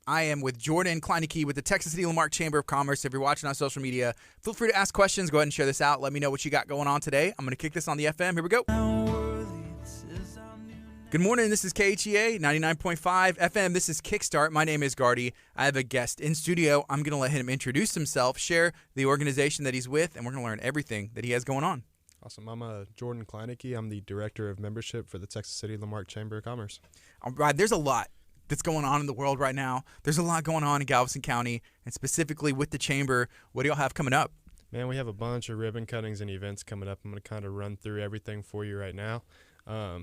I am with Jordan Kleineke with the Texas City Marque Chamber of Commerce. If you're watching on social media, feel free to ask questions. Go ahead and share this out. Let me know what you got going on today. I'm going to kick this on the FM. Here we go. Good morning. This is KHEA 99.5 FM. This is Kickstart. My name is Gardy. I have a guest in studio. I'm going to let him introduce himself, share the organization that he's with, and we're going to learn everything that he has going on. Awesome. I'm Jordan Kleineke. I'm the Director of Membership for the Texas City Marque Chamber of Commerce. All right. There's a lot that's going on in the world right now. There's a lot going on in Galveston County, and specifically with the Chamber. What do y'all have coming up? Man, we have a bunch of ribbon cuttings and events coming up. I'm going to kind of run through everything for you right now.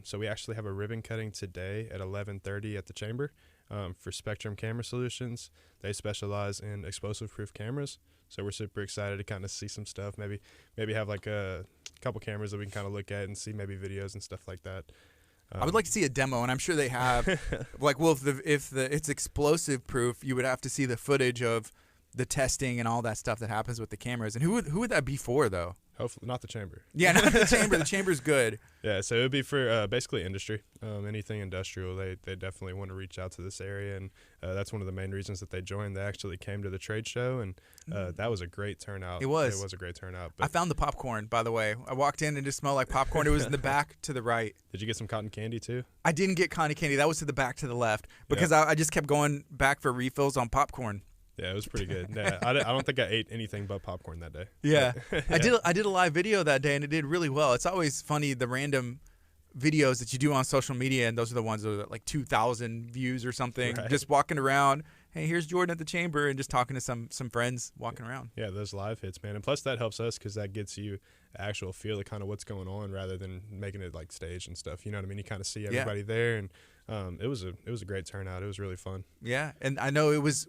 So we actually have a ribbon cutting today at 11:30 at the Chamber for Spectrum Camera Solutions. They specialize in explosive-proof cameras, so we're super excited to kind of see some stuff. Maybe have like a couple cameras that we can kind of look at and see maybe videos and stuff like that. I would like to see a demo, and I'm sure they have. Like, well, if it's explosive-proof, you would have to see the footage of the testing and all that stuff that happens with the cameras. And who would that be for, though? Hopefully not the Chamber. Yeah, not the Chamber. The Chamber's good. Yeah, so it would be for basically industry. Anything industrial, they definitely want to reach out to this area, and that's one of the main reasons that they joined. They actually came to the trade show, and that was a great turnout. It was. It was a great turnout. But I found the popcorn, by the way. I walked in and it just smelled like popcorn. It was in the back to the right. Did you get some cotton candy, too? I didn't get cotton candy. That was to the back to the left because I just kept going back for refills on popcorn. Yeah, it was pretty good. Yeah, I don't think I ate anything but popcorn that day. Yeah. I did a live video that day, and it did really well. It's always funny, the random videos that you do on social media, and those are the ones that are like 2,000 views or something. Right. Just walking around. Hey, here's Jordan at the Chamber, and just talking to some friends walking around. Yeah, those live hits, man. And plus that helps us because that gets you actual feel of kind of what's going on rather than making it like staged and stuff. You know what I mean? You kind of see everybody there, and it was a great turnout. It was really fun. Yeah, and I know it was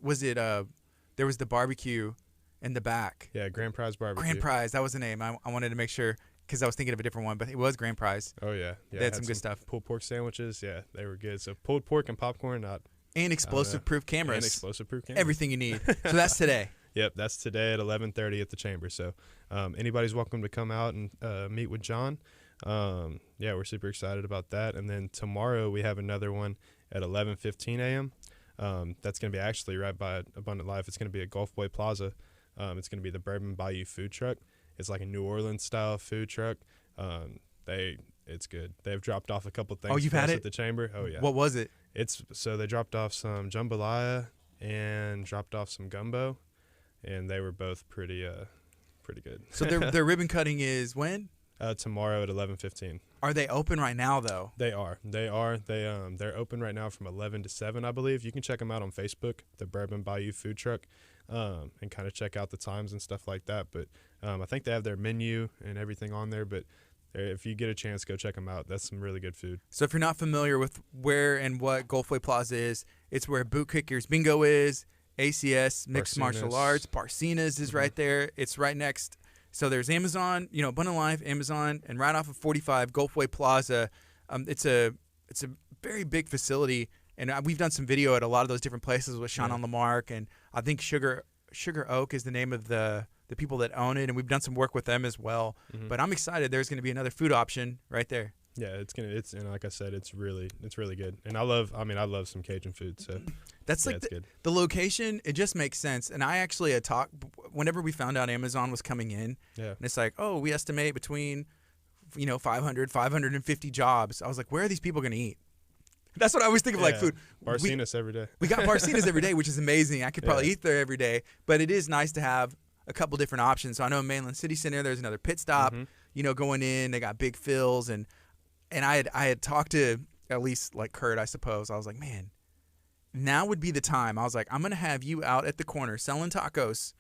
there was the barbecue in the back. Yeah, Grand Prize Barbecue. Grand Prize, that was the name. I wanted to make sure because I was thinking of a different one, but it was Grand Prize. Oh yeah, they had some good stuff. Pulled pork sandwiches, yeah, they were good. So pulled pork and popcorn, and explosive-proof cameras. And explosive-proop cameras. Everything you need. So that's today. Yep, that's today at 11:30 at the Chamber. So anybody's welcome to come out and meet with Jon. Yeah, we're super excited about that. And then tomorrow we have another one at 11:15 a.m. That's going to be actually right by Abundant Life. It's going to be at Gulfway Plaza. It's going to be the Bourbon Bayou food truck. It's like a New Orleans style food truck. It's good. They've dropped off a couple things. Oh, you've had it at the Chamber. Oh yeah. What was it? So they dropped off some jambalaya and dropped off some gumbo, and they were both pretty good. So their ribbon cutting is when? Tomorrow at 11:15. Are they open right now though? They are. They're open right now from 11 to 7, I believe. You can check them out on Facebook, the Bourbon Bayou food truck, and kind of check out the times and stuff like that. But I think they have their menu and everything on there. But if you get a chance, go check them out. That's some really good food. So if you're not familiar with where and what Gulfway Plaza is, it's where Boot Kickers Bingo is, ACS Mixed Martial Arts, Barcenas is right there. It's right next. So there's Amazon, Abundant Life, Amazon, and right off of 45, Gulfway Plaza. It's a very big facility, and we've done some video at a lot of those different places with Sean on Lamarck, and I think Sugar Oak is the name of the people that own it, and we've done some work with them as well. Mm-hmm. But I'm excited. There's going to be another food option right there. Yeah, and like I said, it's really good. And I love some Cajun food, so that's like the location. It just makes sense. And I actually had talked whenever we found out Amazon was coming in. Yeah. And it's like, we estimate between 550 jobs. I was like, where are these people going to eat? That's what I was thinking of, like food. Barcenas every day. We got Barcenas every day, which is amazing. I could probably eat there every day, but it is nice to have a couple different options. So I know in Mainland City Center, there's another pit stop. Going in, they got Big Phil's and I had talked to at least like Kurt, I suppose. I was like, man, now would be the time. I was like, I'm going to have you out at the corner selling tacos,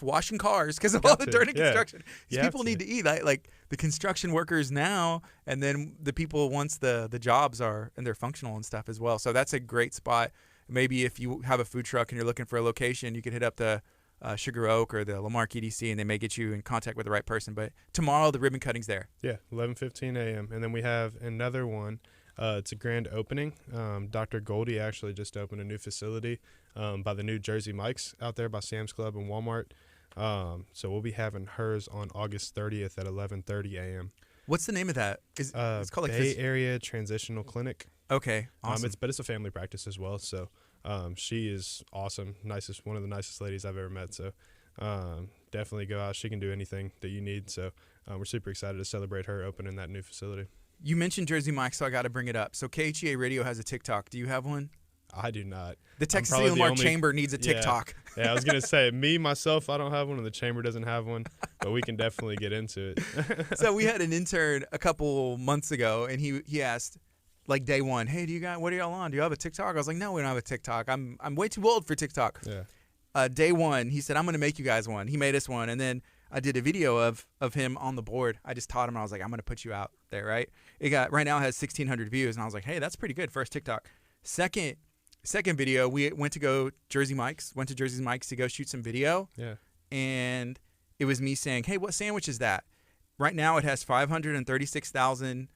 washing cars because of all the dirt and construction. People need to eat. Like the construction workers now, and then the people once the jobs are and they're functional and stuff as well. So that's a great spot. Maybe if you have a food truck and you're looking for a location, you could hit up the Sugar Oak or the Lamarck EDC, and they may get you in contact with the right person. But tomorrow, the ribbon cutting's there. Yeah, 11:15 a.m. And then we have another one. It's a grand opening. Dr. Goldie actually just opened a new facility by the New Jersey Mike's out there by Sam's Club and Walmart. So we'll be having hers on August 30th at 11:30 a.m. What's the name of that? It's called Bay Area Transitional Clinic. Okay, awesome. But it's a family practice as well. So She is awesome, one of the nicest ladies I've ever met. So definitely go out. She can do anything that you need. So we're super excited to celebrate her opening that new facility. You mentioned Jersey Mike, so I got to bring it up. So KHEA Radio has a TikTok. Do you have one? I do not. The Texas City Lamar Chamber needs a TikTok. Yeah, I was going to say, myself, I don't have one, and the chamber doesn't have one, but we can definitely get into it. So we had an intern a couple months ago, and he asked, like day one, hey, what are y'all on? Do you have a TikTok? I was like, no, we don't have a TikTok. I'm way too old for TikTok. Yeah. Day one, he said, I'm going to make you guys one. He made us one, and then I did a video of him on the board. I just taught him. I was like, I'm going to put you out there, right? Right now it has 1,600 views, and I was like, hey, that's pretty good. First TikTok. Second video, we went to Jersey Mike's to go shoot some video. Yeah. And it was me saying, hey, what sandwich is that? Right now it has 536,000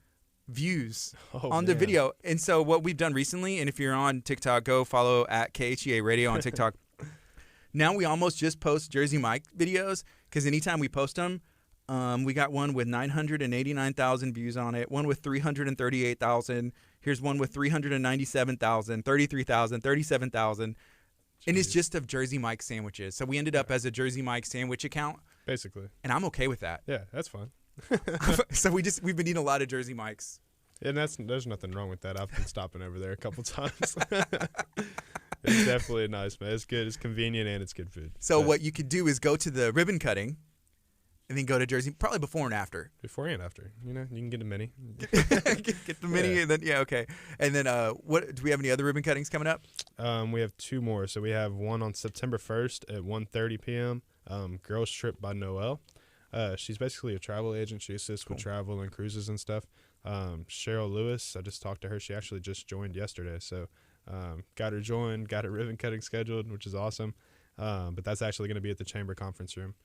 views on the video. And so what we've done recently, and if you're on TikTok, go follow at KHEA Radio on TikTok. Now we almost just post Jersey Mike videos because anytime we post them, we got one with 989,000 views on it, one with 338,000. Here's one with 397,000, 33,000, 37,000. And it's just of Jersey Mike sandwiches. So we ended up as a Jersey Mike sandwich account. Basically. And I'm okay with that. Yeah, that's fine. So we've been eating a lot of Jersey Mikes. And there's nothing wrong with that. I've been stopping over there a couple times. It's definitely nice, man. It's good. It's convenient, and it's good food. So what you could do is go to the ribbon cutting and then go to Jersey, probably before and after. Before and after. You can get a mini. get the mini, and then, okay. And then do we have any other ribbon cuttings coming up? We have two more. So we have one on September 1st at 1:30 p.m., Girls Trip by Noelle. She's basically a travel agent. She assists with travel and cruises and stuff. Cheryl Lewis, I just talked to her. She actually just joined yesterday. So got her joined, got her ribbon cutting scheduled, which is awesome. But that's actually going to be at the Chamber Conference Room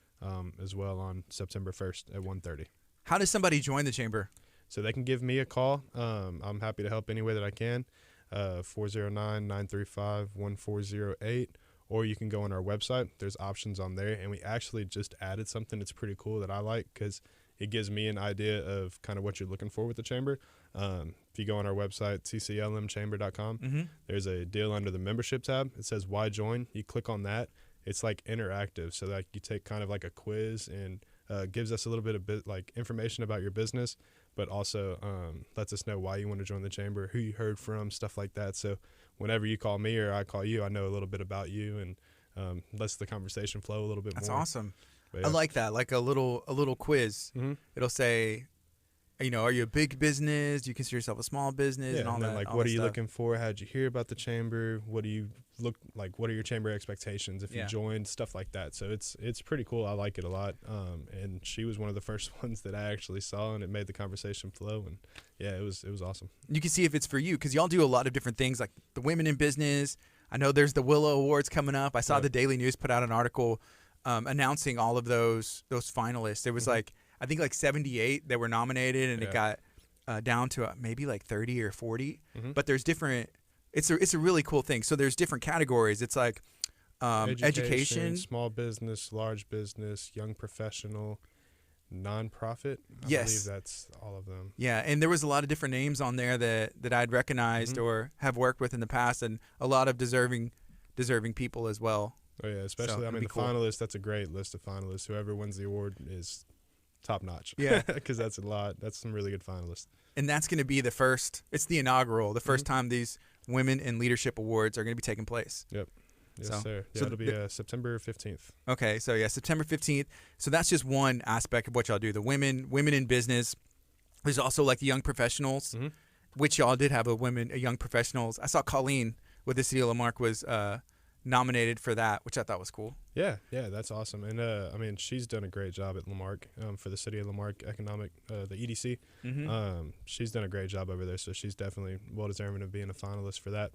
as well on September 1st at 1:30. How does somebody join the Chamber? So they can give me a call. I'm happy to help any way that I can, 409-935-1408. Or you can go on our website. There's options on there. And we actually just added something that's pretty cool that I like because it gives me an idea of kind of what you're looking for with the Chamber. If you go on our website, cclmchamber.com, there's a deal under the membership tab. It says why join. You click on that. It's like interactive. So like you take kind of like a quiz and gives us a little bit of like information about your business, but also lets us know why you want to join the Chamber, who you heard from, stuff like that. So whenever you call me or I call you, I know a little bit about you and lets the conversation flow a little bit more. That's awesome. But, yeah. I like that, like a little quiz. It'll say, are you a big business? Do you consider yourself a small business? Yeah, and all then that. Like, what are you looking for? How'd you hear about the Chamber? What do you look like? What are your Chamber expectations if you joined? Stuff like that. So it's pretty cool. I like it a lot. And she was one of the first ones that I actually saw, and it made the conversation flow. And yeah, it was awesome. You can see if it's for you because y'all do a lot of different things, like the Women in Business. I know there's the Willow Awards coming up. I saw the Daily News put out an article announcing all of those finalists. There was like I think like 78 that were nominated, and it got down to maybe like 30 or 40. But there's different. It's a really cool thing. So there's different categories. It's like education, small business, large business, young professional, nonprofit. I believe that's all of them. Yeah, and there was a lot of different names on there that I'd recognized or have worked with in the past, and a lot of deserving people as well. Oh yeah, especially the finalists. That's a great list of finalists. Whoever wins the award is top notch. Yeah, because that's a lot. That's some really good finalists. And that's going to be the first. It's the inaugural, the first time these Women in Leadership Awards are going to be taking place. Yep. Yes, sir. Yeah, it'll be September 15th. Okay, so September 15th. So that's just one aspect of what y'all do. The women in business. There's also like the young professionals, which y'all did have a young professionals. I saw Colleen with the city of Marque was nominated for that, which I thought was cool. Yeah, that's awesome. And she's done a great job at Marque for the city of Marque Economic, the EDC. She's done a great job over there, so she's definitely well deserving of being a finalist for that.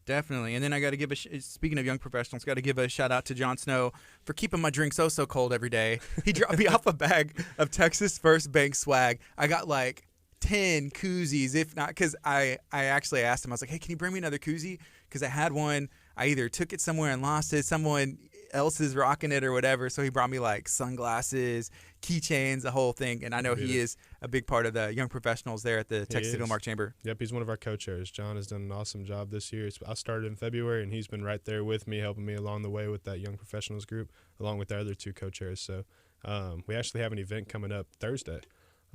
Definitely. And then I got to give speaking of young professionals, got to give a shout out to Jon Snow for keeping my drink so cold every day. He dropped me off a bag of Texas First Bank swag. I got like 10 koozies, if not, because I actually asked him, I was like, hey, can you bring me another koozie? Because I had one. I either took it somewhere and lost it. Someone else is rocking it or whatever. So he brought me like sunglasses, keychains, the whole thing. And I know he is a big part of the young professionals there at the Texas City Marque Chamber. Yep, he's one of our co-chairs. Jon has done an awesome job this year. I started in February, and he's been right there with me, helping me along the way with that young professionals group, along with the other 2 co-chairs. So we actually have an event coming up Thursday,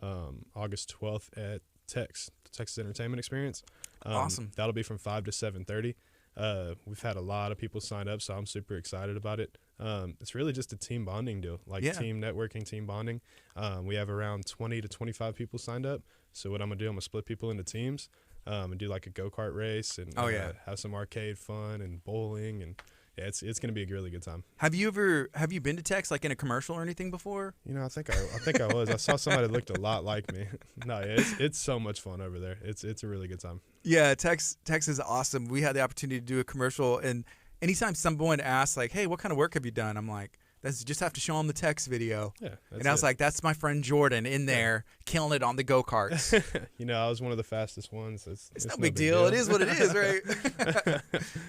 August 12th at Texas Entertainment Experience. Awesome. That'll be from 5 to 7:30. We've had a lot of people sign up, so I'm super excited about it. It's really just a team bonding deal, team networking, team bonding. We have around 20 to 25 people signed up. So what I'm going to do, I'm going to split people into teams and do like a go-kart race and have some arcade fun and bowling. And yeah, it's going to be a really good time. Have you been to Tex like in a commercial or anything before? I think I was. I saw somebody that looked a lot like me. No, yeah, it's so much fun over there. It's a really good time. Yeah, Tex is awesome. We had the opportunity to do a commercial, and anytime someone asks like, "Hey, what kind of work have you done?" I'm like, "That's just have to show them the Tex video." Yeah, and I was like, "That's my friend Jordan in there killing it on the go-karts." I was one of the fastest ones. It's no big deal. It is what it is, right?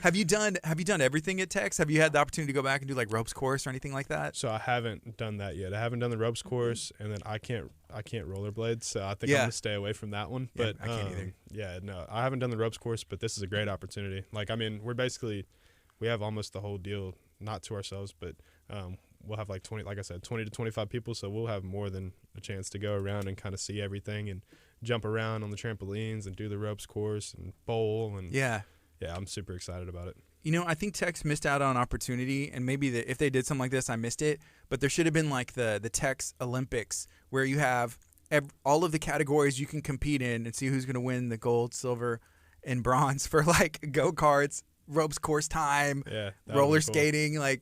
Have you done everything at Tex? Have you had the opportunity to go back and do like ropes course or anything like that? So I haven't done that yet. I haven't done the ropes course, and then I can't rollerblade, so I think I'm gonna stay away from that one. But I can't either. Yeah, no, I haven't done the ropes course, but this is a great opportunity. We have almost the whole deal, not to ourselves, but we'll have 20 to 25 people, so we'll have more than a chance to go around and kind of see everything and jump around on the trampolines and do the ropes course and bowl. And yeah, I'm super excited about it. I think Tex missed out on an opportunity, and maybe if they did something like this, I missed it, but there should have been like the Tex Olympics where you have all of the categories you can compete in and see who's going to win the gold, silver, and bronze for like go-karts, ropes course time, roller skating, I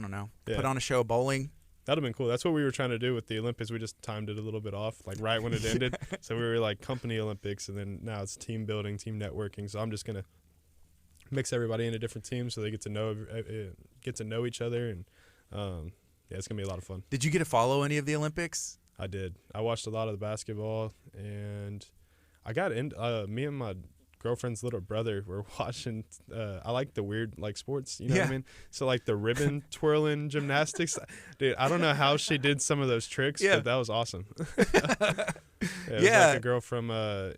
don't know, put on a show, bowling. That'd have been cool. That's what we were trying to do with the Olympics. We just timed it a little bit off, right when it ended. So we were like company Olympics, and then now it's team building, team networking. So I'm just gonna mix everybody into different teams so they get to know each other, and it's gonna be a lot of fun. Did you get to follow any of the Olympics? I did. I watched a lot of the basketball, and I got in. Me and my girlfriend's little brother were watching. I like the weird sports, what I mean. So the ribbon twirling gymnastics, dude. I don't know how she did some of those tricks, but that was awesome. It was like a girl from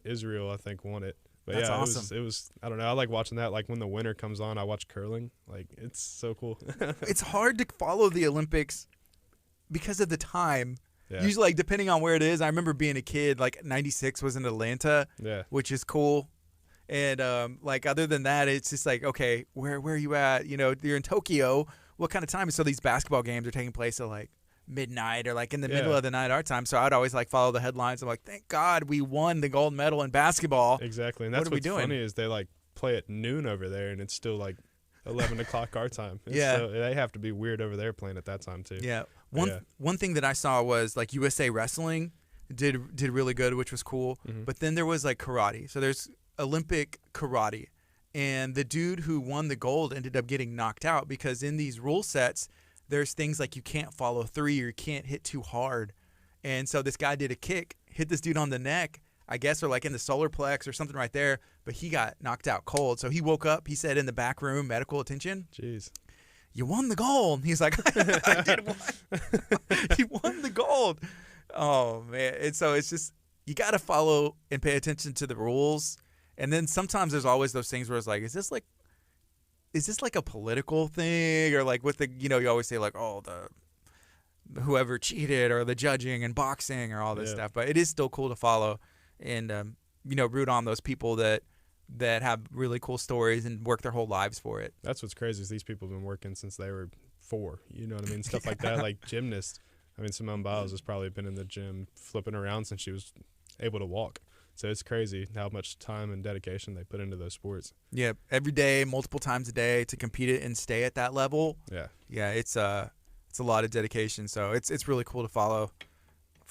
Israel, I think, won it. But that's awesome. It was. I don't know. I like watching that. When the winter comes on, I watch curling. It's so cool. It's hard to follow the Olympics because of the time. Yeah. Usually, depending on where it is. I remember being a kid. '96 was in Atlanta, which is cool. And other than that, it's just okay, where are you at? You're in Tokyo. What kind of time? So these basketball games are taking place at midnight or in the middle of the night our time. So I'd always follow the headlines. I'm thank God we won the gold medal in basketball. Exactly, and that's what's funny is they play at noon over there, and it's still 11 o'clock our time. So they have to be weird over there playing at that time too. Yeah. One thing that I saw was USA Wrestling did really good, which was cool. Mm-hmm. But then there was karate. So there's Olympic karate, and the dude who won the gold ended up getting knocked out because in these rule sets there's things you can't follow through or you can't hit too hard. And so this guy did a kick, hit this dude on the neck, I guess, or in the solar plex or something right there, but he got knocked out cold. So he woke up, he said in the back room, medical attention, jeez, you won the gold. He's like, I did win. He won the gold. Oh man. And so it's just, you got to follow and pay attention to the rules. And then sometimes there's always those things where it's is this a political thing, or with the, you always say the whoever cheated or the judging and boxing or all this stuff, but it is still cool to follow and root on those people that have really cool stories and work their whole lives for it. That's what's crazy is these people have been working since they were 4. You know what I mean? Stuff like that, gymnasts. I mean, Simone Biles has probably been in the gym flipping around since she was able to walk. So it's crazy how much time and dedication they put into those sports. Yeah, every day, multiple times a day to compete it and stay at that level. Yeah, it's a lot of dedication. So it's really cool to follow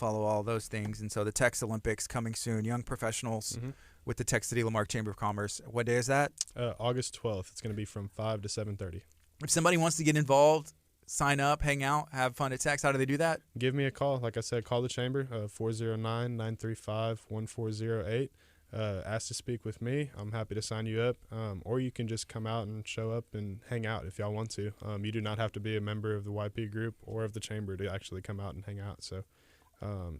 all those things. And so the Tex Olympics coming soon, young professionals with the Texas City Marque Chamber of Commerce. What day is that? August 12th. It's going to be from 5 to 7:30. If somebody wants to get involved, sign up, hang out, have fun at Tex, how do they do that? Give me a call. Like I said, call the chamber, 409-935-1408. ask to speak with me, I'm happy to sign you up. Or you can just come out and show up and hang out if y'all want to. You do not have to be a member of the YP group or of the chamber to actually come out and hang out. So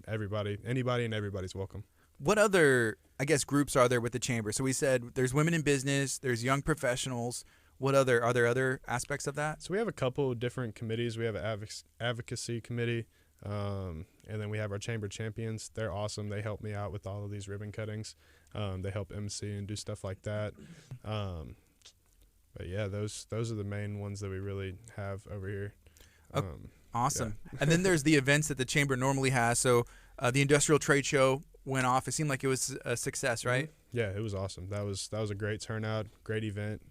anybody and everybody's welcome. What other, I guess, groups are there with the chamber? So we said there's women in business, there's young professionals. Are there other aspects of that? So we have a couple of different committees. We have an advocacy committee, and then we have our chamber champions. They're awesome. They help me out with all of these ribbon cuttings. They help MC and do stuff like that. But yeah, those are the main ones that we really have over here. Awesome. Yeah. And then there's the events that the chamber normally has. So the industrial trade show went off. It seemed like it was a success, right? Yeah, it was awesome. That was a great turnout, great event.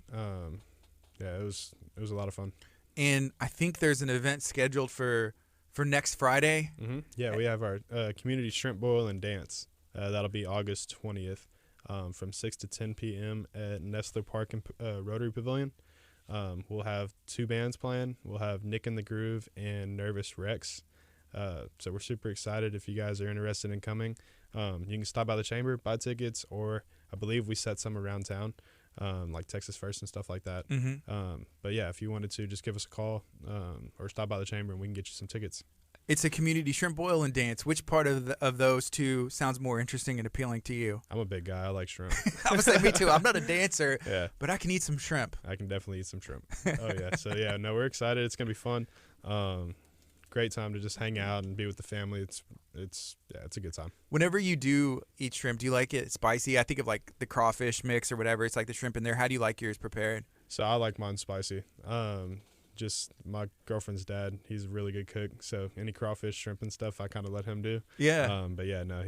Yeah, it was a lot of fun. And I think there's an event scheduled for next Friday. Mm-hmm. Yeah, we have our community shrimp boil and dance. That'll be August 20th from 6 to 10 p.m. at Nestler Park and Rotary Pavilion. We'll have 2 bands playing. We'll have Nick in the Groove and Nervous Rex. So we're super excited. If you guys are interested in coming, you can stop by the chamber, buy tickets, or I believe we set some around town. Like Texas First and stuff like that. Mm-hmm. But yeah, if you wanted to, just give us a call or stop by the chamber and we can get you some tickets. It's a community shrimp boil and dance. Which part of those two sounds more interesting and appealing to you? I'm a big guy. I like shrimp. I was like, me too. I'm not a dancer, Yeah, but I can eat some shrimp. I can definitely eat some shrimp. Oh yeah. So yeah, no, we're excited. It's gonna be fun. Great time to just hang out and be with the family. It's a good time. Whenever you do eat shrimp, do you like it spicy? I think of like the crawfish mix or whatever. It's like the shrimp in there. How do you like yours prepared? So I like mine spicy. Just my girlfriend's dad, he's a really good cook. So any crawfish, shrimp, and stuff, I kind of let him do. Yeah. But yeah, no,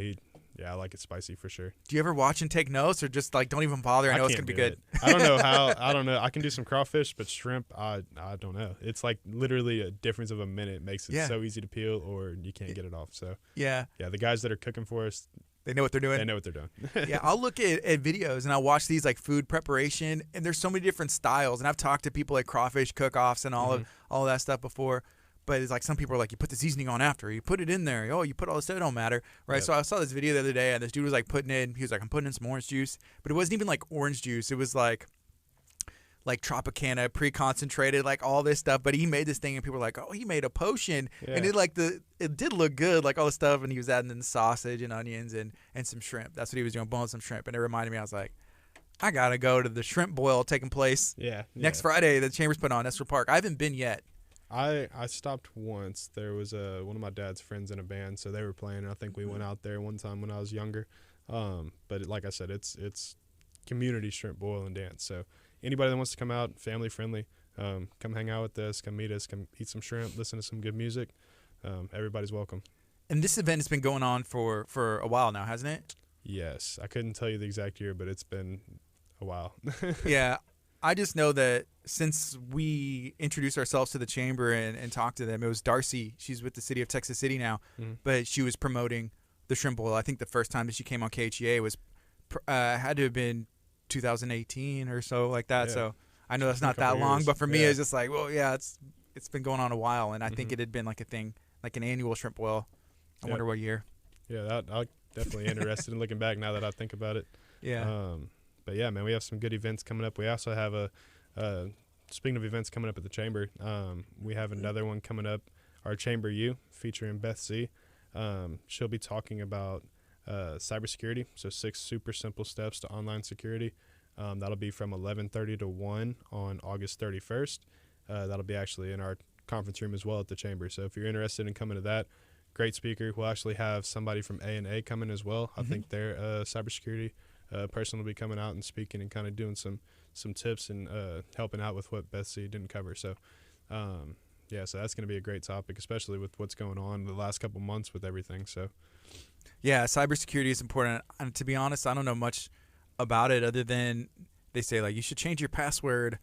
I like it spicy for sure. Do you ever watch and take notes, or just like don't even bother? I know it's gonna be good. I don't know how. I don't know. I can do some crawfish, but shrimp, I don't know. It's like literally a difference of a minute makes it so easy to peel, or you can't get it off. So yeah, the guys that are cooking for us, they know what they're doing. They know what they're doing. Yeah, I'll look at videos and I'll watch these like food preparation, and there's so many different styles. And I've talked to people like crawfish cook-offs and all of that stuff before. But it's like some people are like, you put the seasoning on after, you put it in there. Oh, you put all this stuff, it don't matter, right? Yep. So I saw this video the other day, and this dude was like he was like, I'm putting in some orange juice, but it wasn't even like orange juice. It was like Tropicana, pre-concentrated, like all this stuff. But he made this thing, and people were like, oh, he made a potion, and it did look good, like all the stuff, and he was adding in sausage and onions and some shrimp. That's what he was doing, boiling some shrimp, and it reminded me. I was like, I gotta go to the shrimp boil taking place next Friday. The Chamber's put on Nestler Park. I haven't been yet. I stopped once. There was one of my dad's friends in a band, so they were playing. And I think we went out there one time when I was younger. But like I said, it's community shrimp boil and dance. So anybody that wants to come out, family friendly, come hang out with us, come meet us, come eat some shrimp, listen to some good music. Everybody's welcome. And this event has been going on for a while now, hasn't it? Yes, I couldn't tell you the exact year, but it's been a while. Yeah. I just know that since we introduced ourselves to the chamber and talked to them, it was Darcy. She's with the city of Texas City now, but she was promoting the shrimp boil. I think the first time that she came on KHEA was had to have been 2018 or so, like that. Yeah. So I know that's not that long, but for me, it's just like, well, yeah, it's been going on a while, and I think it had been like a thing, like an annual shrimp boil. I wonder what year. Yeah, I'm definitely interested in looking back now that I think about it. Yeah. But yeah, man, we have some good events coming up. We also have speaking of events coming up at the chamber, we have another one coming up, our Chamber U, featuring Beth C. She'll be talking about cybersecurity, so 6 super simple steps to online security. That'll be from 11:30 to 1 on August 31st. That'll be actually in our conference room as well at the chamber. So if you're interested in coming to that, great speaker. We'll actually have somebody from A&A coming as well. I think their cybersecurity person will be coming out and speaking and kind of doing some tips and helping out with what Betsy didn't cover. So, so that's going to be a great topic, especially with what's going on the last couple months with everything. So, yeah, cybersecurity is important. And to be honest, I don't know much about it other than they say, like, you should change your password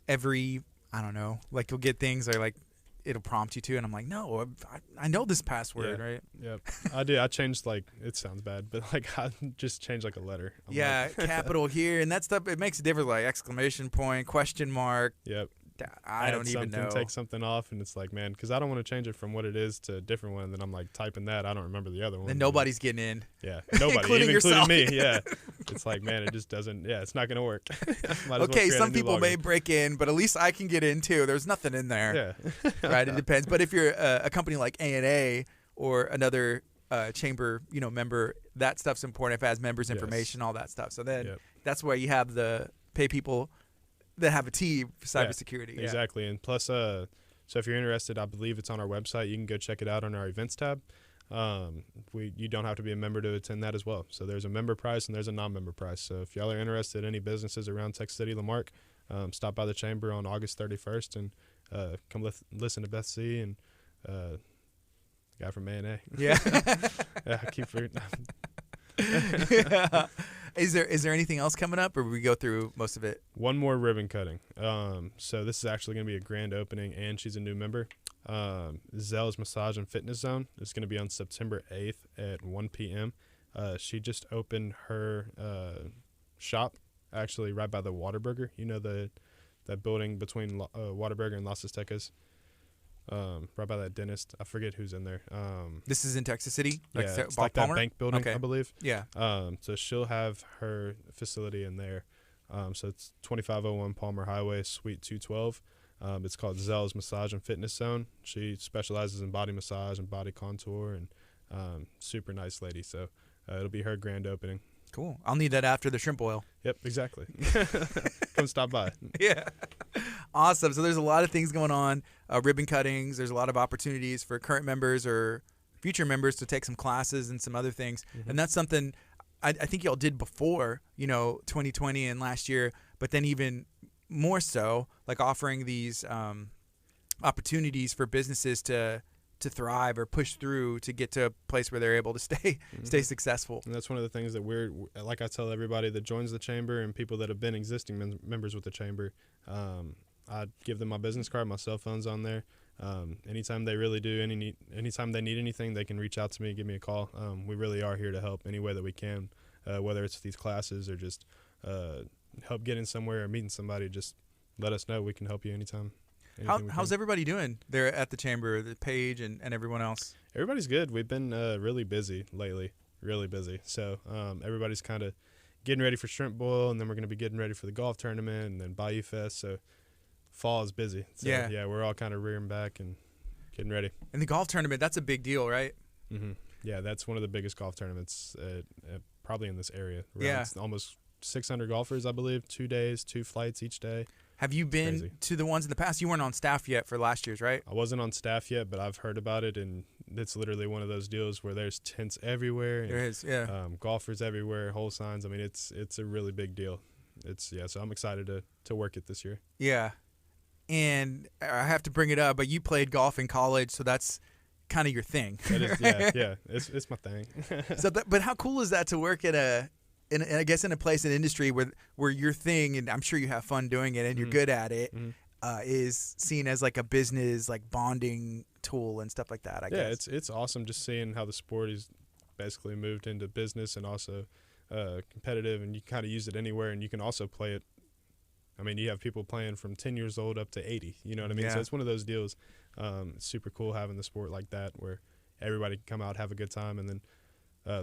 every, I don't know, like you'll get things or like it'll prompt you to, and I'm like, no, I know this password, right? Yeah, I do. I changed, like, it sounds bad, but like I just changed like a letter. I'm capital here, and that stuff, it makes a difference, like exclamation point, question mark. Yep. I don't even know. Take something off, and it's like, man, because I don't want to change it from what it is to a different one. And then I'm like typing that. I don't remember the other one. Then nobody's getting in. Yeah, nobody, including me. Yeah, it's like, man, it just doesn't. Yeah, it's not gonna work. Okay, some people may break in, but at least I can get in too. There's nothing in there. Yeah, right. It depends. But if you're a company like A&A or another chamber, member, that stuff's important. If it has members' information, all that stuff. So then that's where you have the pay people that have a team for cybersecurity. Yeah, exactly. And plus, so if you're interested, I believe it's on our website. You can go check it out on our events tab. You don't have to be a member to attend that as well. So there's a member price and there's a non-member price. So if y'all are interested, any businesses around Tech City, La Marque, stop by the chamber on August 31st and come listen to Beth C. and guy from A&A. Yeah. Yeah, I keep forgetting. Yeah. Is there anything else coming up, or will we go through most of it? One more ribbon cutting. So this is actually going to be a grand opening, and she's a new member. Zell's Massage and Fitness Zone is going to be on September 8th at 1 p.m. She just opened her shop, actually right by the Whataburger. You know that building between Whataburger and Las Aztecas. Right by that dentist. I forget who's in there. This is in Texas City? It's like that bank building, okay. I believe. Yeah. So she'll have her facility in there. So it's 2501 Palmer Highway, Suite 212. It's called Zell's Massage and Fitness Zone. She specializes in body massage and body contour, and super nice lady. So it'll be her grand opening. Cool. I'll need that after the shrimp oil. Yep, exactly. Come stop by. Yeah. Awesome. So there's a lot of things going on, ribbon cuttings. There's a lot of opportunities for current members or future members to take some classes and some other things. Mm-hmm. And that's something I think y'all did before, 2020 and last year, but then even more so, like offering these opportunities for businesses to thrive or push through to get to a place where they're able to stay successful. And that's one of the things that like I tell everybody that joins the chamber and people that have been existing members with the chamber, I give them my business card, my cell phone's on there. Anytime they really do, anytime they need anything, they can reach out to me, give me a call. We really are here to help any way that we can, whether it's these classes or just help getting somewhere or meeting somebody. Just let us know. We can help you anytime. How's everybody doing there at the chamber, the Paige and everyone else? Everybody's good. We've been really busy lately, really busy. So everybody's kind of getting ready for Shrimp Boil, and then we're going to be getting ready for the golf tournament and then Bayou Fest. So fall is busy. So, yeah, we're all kind of rearing back and getting ready. And the golf tournament, that's a big deal, right? Mm-hmm. Yeah, that's one of the biggest golf tournaments probably in this area. It's almost 600 golfers, I believe, 2 days, 2 flights each day. Have you been to the ones in the past? You weren't on staff yet for last year's, right? I wasn't on staff yet, but I've heard about it, and it's literally one of those deals where there's tents everywhere. And, there is, yeah. Golfers everywhere, whole signs. I mean, it's a really big deal. So I'm excited to work it this year. Yeah. And I have to bring it up, but you played golf in college, so that's kind of your thing. That is, yeah, it's my thing. But how cool is that to work at I guess in a place, an industry where your thing, and I'm sure you have fun doing it and you're good at it, is seen as like a business, like bonding tool and stuff like that, I guess. Yeah, it's awesome just seeing how the sport is basically moved into business and also competitive, and you kind of use it anywhere, and you can also play it. I mean, you have people playing from 10 years old up to 80, you know what I mean? Yeah. So it's one of those deals. It's super cool having the sport like that where everybody can come out, have a good time, and then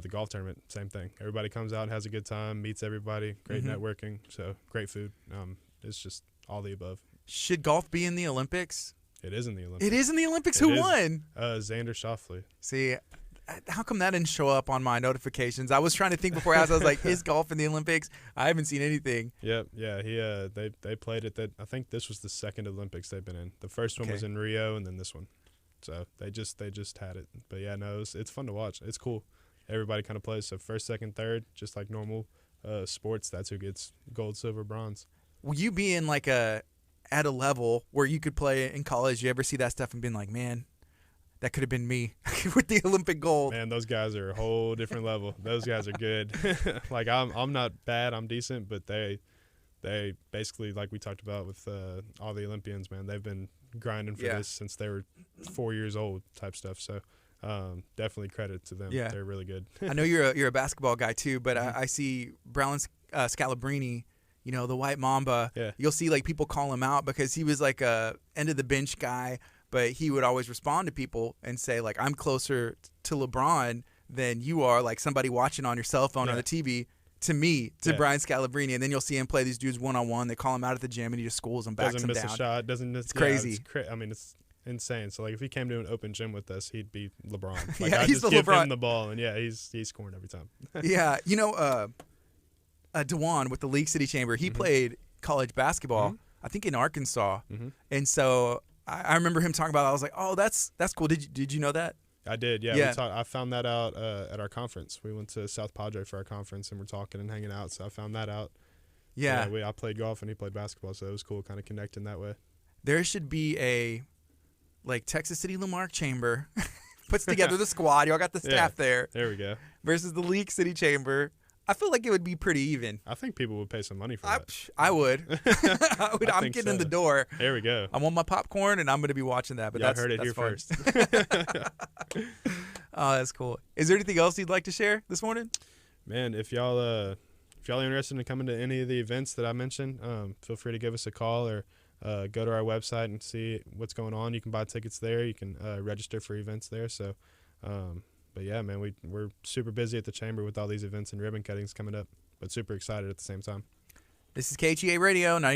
the golf tournament, same thing. Everybody comes out, has a good time, meets everybody, great networking, so great food. It's just all the above. Should golf be in the Olympics? It is in the Olympics. It is in the Olympics? Who won? Xander Schauffele. See, how come that didn't show up on my notifications? I was trying to think before I was like, is golf in the Olympics? I haven't seen anything. Yep, yeah. They played it. I think this was the second Olympics they've been in. The first one was in Rio, and then this one. So they just had it. But yeah, no, it's fun to watch. It's cool. Everybody kind of plays. So first, second, third, just like normal sports. That's who gets gold, silver, bronze. Will you be in like at a level where you could play in college? You ever see that stuff and been like, man, that could have been me with the Olympic gold? Man, those guys are a whole different level. Those guys are good. Like I'm not bad. I'm decent, but they basically, like we talked about with all the Olympians, man, they've been grinding for this since they were 4 years old type stuff. So definitely credit to them. Yeah. They're really good. I know you're a basketball guy too, but I see Brown Scalabrini you know, the White Mamba. Yeah. You'll see like people call him out because he was like a end of the bench guy, but he would always respond to people and say like, I'm closer to LeBron than you are, like somebody watching on your cell phone or the TV. To me, Brian Scalabrine, and then you'll see him play these dudes one-on-one. They call him out at the gym, and he just schools them, backs them down. Doesn't miss a shot. Doesn't miss. It's crazy. I mean, it's insane. So like, if he came to an open gym with us, he'd be LeBron. Like, Yeah, I he's just the give LeBron. him the ball, and he's scoring every time. Yeah, you know, DeJuan with the League City Chamber, he played college basketball, I think in Arkansas, and so I remember him talking about it. I was like, oh, that's cool. Did you know that? I did, yeah. Yeah. I found that out at our conference. We went to South Padre for our conference, and we're talking and hanging out. So I found that out. Yeah. I played golf, and he played basketball, so it was cool kind of connecting that way. There should be a, like, Texas City Lamarck Chamber puts together the squad. Y'all got the staff there. There we go. Versus the League City Chamber. I feel like it would be pretty even. I think people would pay some money for that. I would. I'm think getting in so. the door. There we go. I want my popcorn, and I'm going to be watching that. But Y'all that's heard it that's here fun. first. Oh, that's cool. Is there anything else you'd like to share this morning? Man, if y'all are interested in coming to any of the events that I mentioned, feel free to give us a call or go to our website and see what's going on. You can buy tickets there. You can register for events there. So, but yeah, man, we're super busy at the Chamber with all these events and ribbon cuttings coming up, but super excited at the same time. This is KHEA Radio 99.